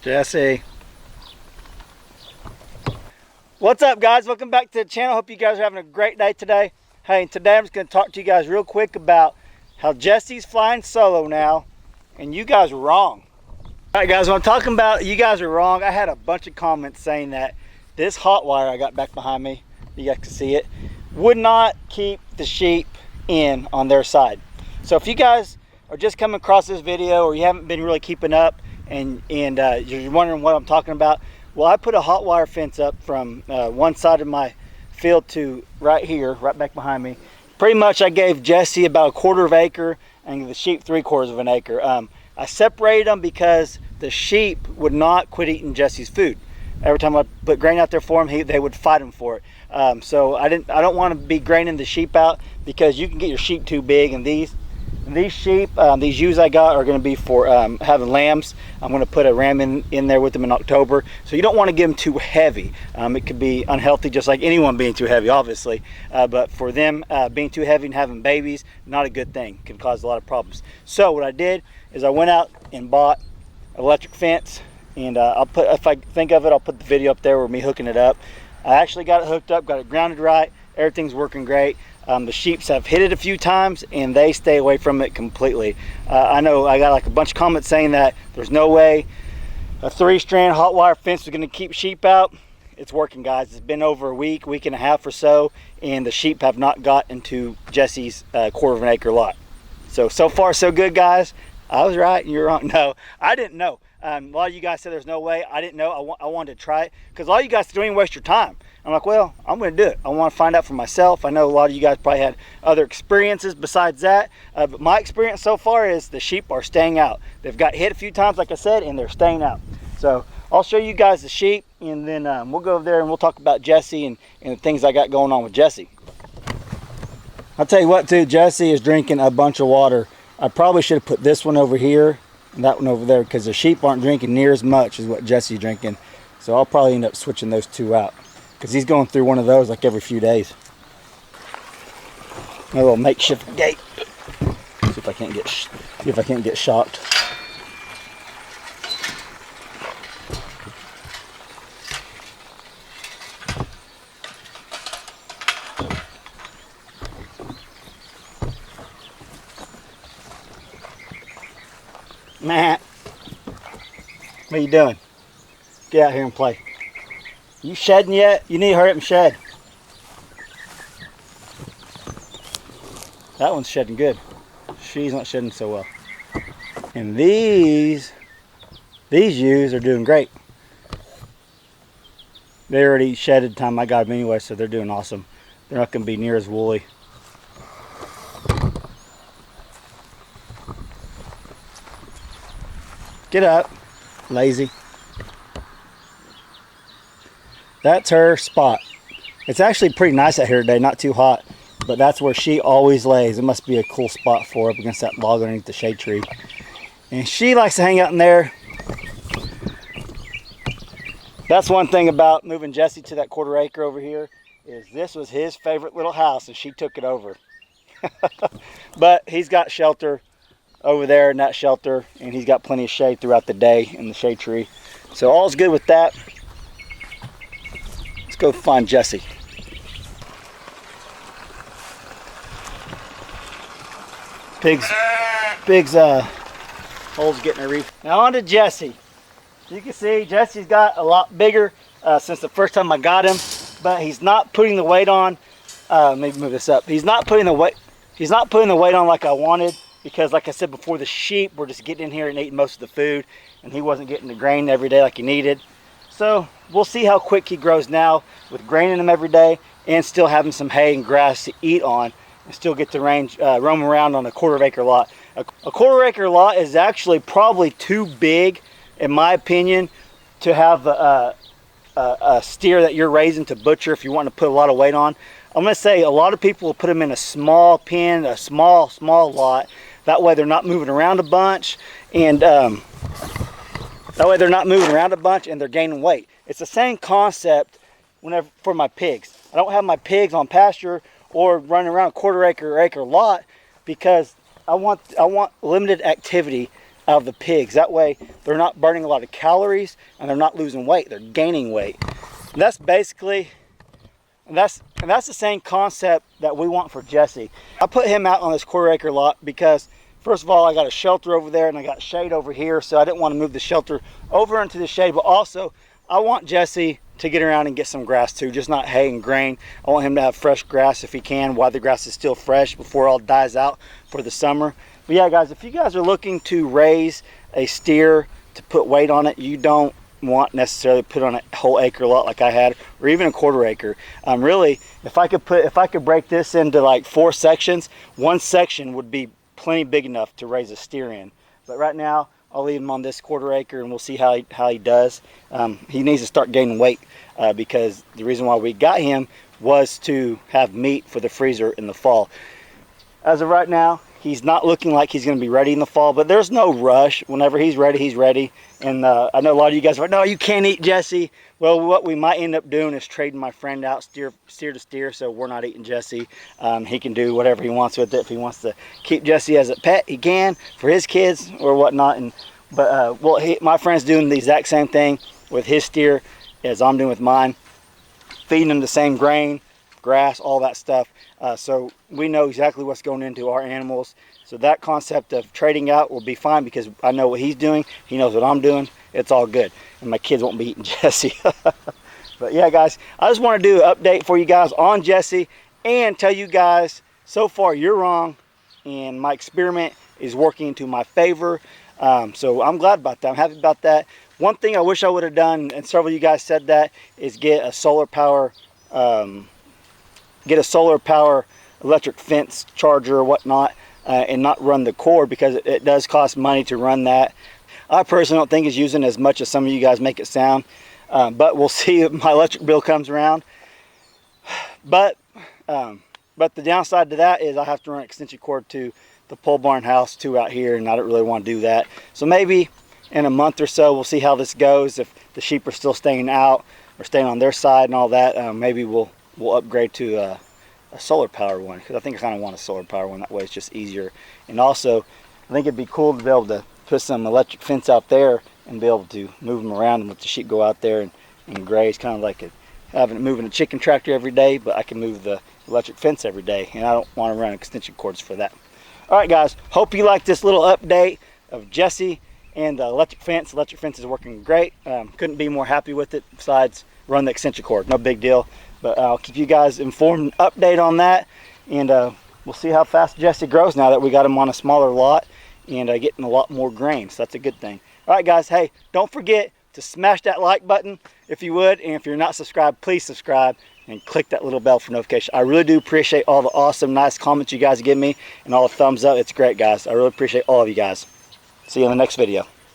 Jesse. What's up, guys? Welcome back to the channel. Hope you guys are having a great day today. Hey, and today I'm just going to talk to you guys real quick about how Jesse's flying solo now, and you guys are wrong. All right, guys, what I'm talking about, you guys are wrong. I had a bunch of comments saying that this hot wire I got back behind me, you guys can see it, would not keep the sheep in on their side. So if you guys are just coming across this video or you haven't been really keeping up and you're wondering what I'm talking about, well, I put a hot wire fence up from one side of my field to right here, right back behind me. Pretty much I gave Jesse about 1/4 acre and the sheep 3/4 acre. I separated them because the sheep would not quit eating Jesse's food. Every time I put grain out there for them, they would fight him for it. So I don't want to be graining the sheep out because you can get your sheep too big, and these sheep, these ewes I got are going to be for having lambs. I'm going to put a ram in there with them in October. So you don't want to get them too heavy. It could be unhealthy, just like anyone being too heavy, obviously. But for them being too heavy and having babies, not a good thing. Can cause a lot of problems. So what I did is I went out and bought an electric fence, and I'll put, if I think of it, I'll put the video up there with me hooking it up. I actually got it hooked up, got it grounded right. Everything's working great. The sheeps have hit it a few times and they stay away from it completely. I know I got like a bunch of comments saying that there's no way a 3-strand hot wire fence is going to keep sheep out. It's working, guys. It's been over a week and a half or so, and the sheep have not got into Jesse's 1/4 acre lot. So far so good, guys. I was right and you're wrong. No, I didn't know. A lot of you guys said there's no way. I didn't know. I wanted to try it because all you guys don't even waste your time. I'm like, well, I'm going to do it. I want to find out for myself. I know a lot of you guys probably had other experiences besides that. But my experience so far is the sheep are staying out. They've got hit a few times, like I said, and they're staying out. So I'll show you guys the sheep, and then we'll go over there and we'll talk about Jesse and the things I got going on with Jesse. I'll tell you what, too, Jesse is drinking a bunch of water. I probably should have put this one over here and that one over there because the sheep aren't drinking near as much as what Jesse's drinking. So I'll probably end up switching those two out because he's going through one of those like every few days. A little makeshift gate. See if I can't get shocked. Matt, what are you doing? Get out here and play. You shedding yet? You need to hurry up and shed. That one's shedding good. She's not shedding so well. And these ewes are doing great. They already shedded the time I got them anyway, so they're doing awesome. They're not going to be near as woolly. Get up, lazy. That's her spot. It's actually pretty nice out here today, not too hot, but that's where she always lays. It must be a cool spot for her up against that log underneath the shade tree. And she likes to hang out in there. That's one thing about moving Jesse to that 1/4 acre over here, is this was his favorite little house and she took it over. But he's got shelter over there in that shelter, and he's got plenty of shade throughout the day in the shade tree. So all's good with that. Let's go find Jesse. Pig's hole's getting a reef. Now on to Jesse. You can see Jesse's got a lot bigger since the first time I got him, but he's not putting the weight on. Maybe move this up. He's not putting the weight on like I wanted. Because like I said before, the sheep were just getting in here and eating most of the food, and he wasn't getting the grain every day like he needed. So we'll see how quick he grows now with grain in him every day and still having some hay and grass to eat on and still get to roam around on a 1/4 acre lot. A 1/4 acre lot is actually probably too big, in my opinion, to have a steer that you're raising to butcher if you want to put a lot of weight on. I'm going to say a lot of people will put them in a small pen, a small lot. That way they're not moving around a bunch, and they're gaining weight. It's the same concept for my pigs. I don't have my pigs on pasture or running around a 1/4 acre lot because I want limited activity out of the pigs. That way they're not burning a lot of calories and they're not losing weight, they're gaining weight. And that's basically, and that's the same concept that we want for Jesse. I put him out on this 1/4 acre lot because first of all, I got a shelter over there and I got shade over here, so I didn't want to move the shelter over into the shade, but also I want Jesse to get around and get some grass too, just not hay and grain. I want him to have fresh grass if he can while the grass is still fresh before it all dies out for the summer. But yeah, guys, if you guys are looking to raise a steer to put weight on it, you don't want necessarily put on a whole acre lot like I had, or even a 1/4 acre. Really, if I could break this into like 4 sections, one section would be plenty big enough to raise a steer in. But right now, I'll leave him on this 1/4 acre and we'll see how he does. He needs to start gaining weight because the reason why we got him was to have meat for the freezer in the fall. As of right now, he's not looking like he's going to be ready in the fall, but there's no rush. Whenever he's ready, he's ready. And I know a lot of you guys are like, no, you can't eat Jesse. Well, what we might end up doing is trading my friend out steer to steer, so we're not eating Jesse. He can do whatever he wants with it. If he wants to keep Jesse as a pet, he can for his kids or whatnot. But my friend's doing the exact same thing with his steer as I'm doing with mine, feeding him the same grain, grass, all that stuff. So we know exactly what's going into our animals. So that concept of trading out will be fine because I know what he's doing. He knows what I'm doing. It's all good. And my kids won't be eating Jesse. But yeah, guys, I just want to do an update for you guys on Jesse and tell you guys, so far you're wrong and my experiment is working into my favor. So I'm glad about that. I'm happy about that. One thing I wish I would have done, and several of you guys said that, is get a solar power electric fence charger or whatnot, and not run the cord, because it does cost money to run that. I personally don't think it's using as much as some of you guys make it sound, but we'll see if my electric bill comes around. But the downside to that is I have to run extension cord to the pole barn house too out here, and I don't really want to do that. So maybe in a month or so we'll see how this goes. If the sheep are still staying out or staying on their side and all that, maybe we'll upgrade to a solar power one, because I think I kind of want a solar power one. That way it's just easier. And also I think it'd be cool to be able to put some electric fence out there and be able to move them around and let the sheep go out there and graze, kind of like moving a chicken tractor every day, but I can move the electric fence every day, and I don't want to run extension cords for that. All right, guys, hope you like this little update of Jesse and the electric fence. The electric fence is working great. Couldn't be more happy with it, besides run the extension cord. No big deal. But I'll keep you guys informed, update on that, and we'll see how fast Jesse grows now that we got him on a smaller lot and getting a lot more grain. So that's a good thing. All right, guys, hey, don't forget to smash that like button if you would, and if you're not subscribed, please subscribe and click that little bell for notification. I really do appreciate all the awesome, nice comments you guys give me and all the thumbs up. It's great, guys. I really appreciate all of you guys. See you in the next video.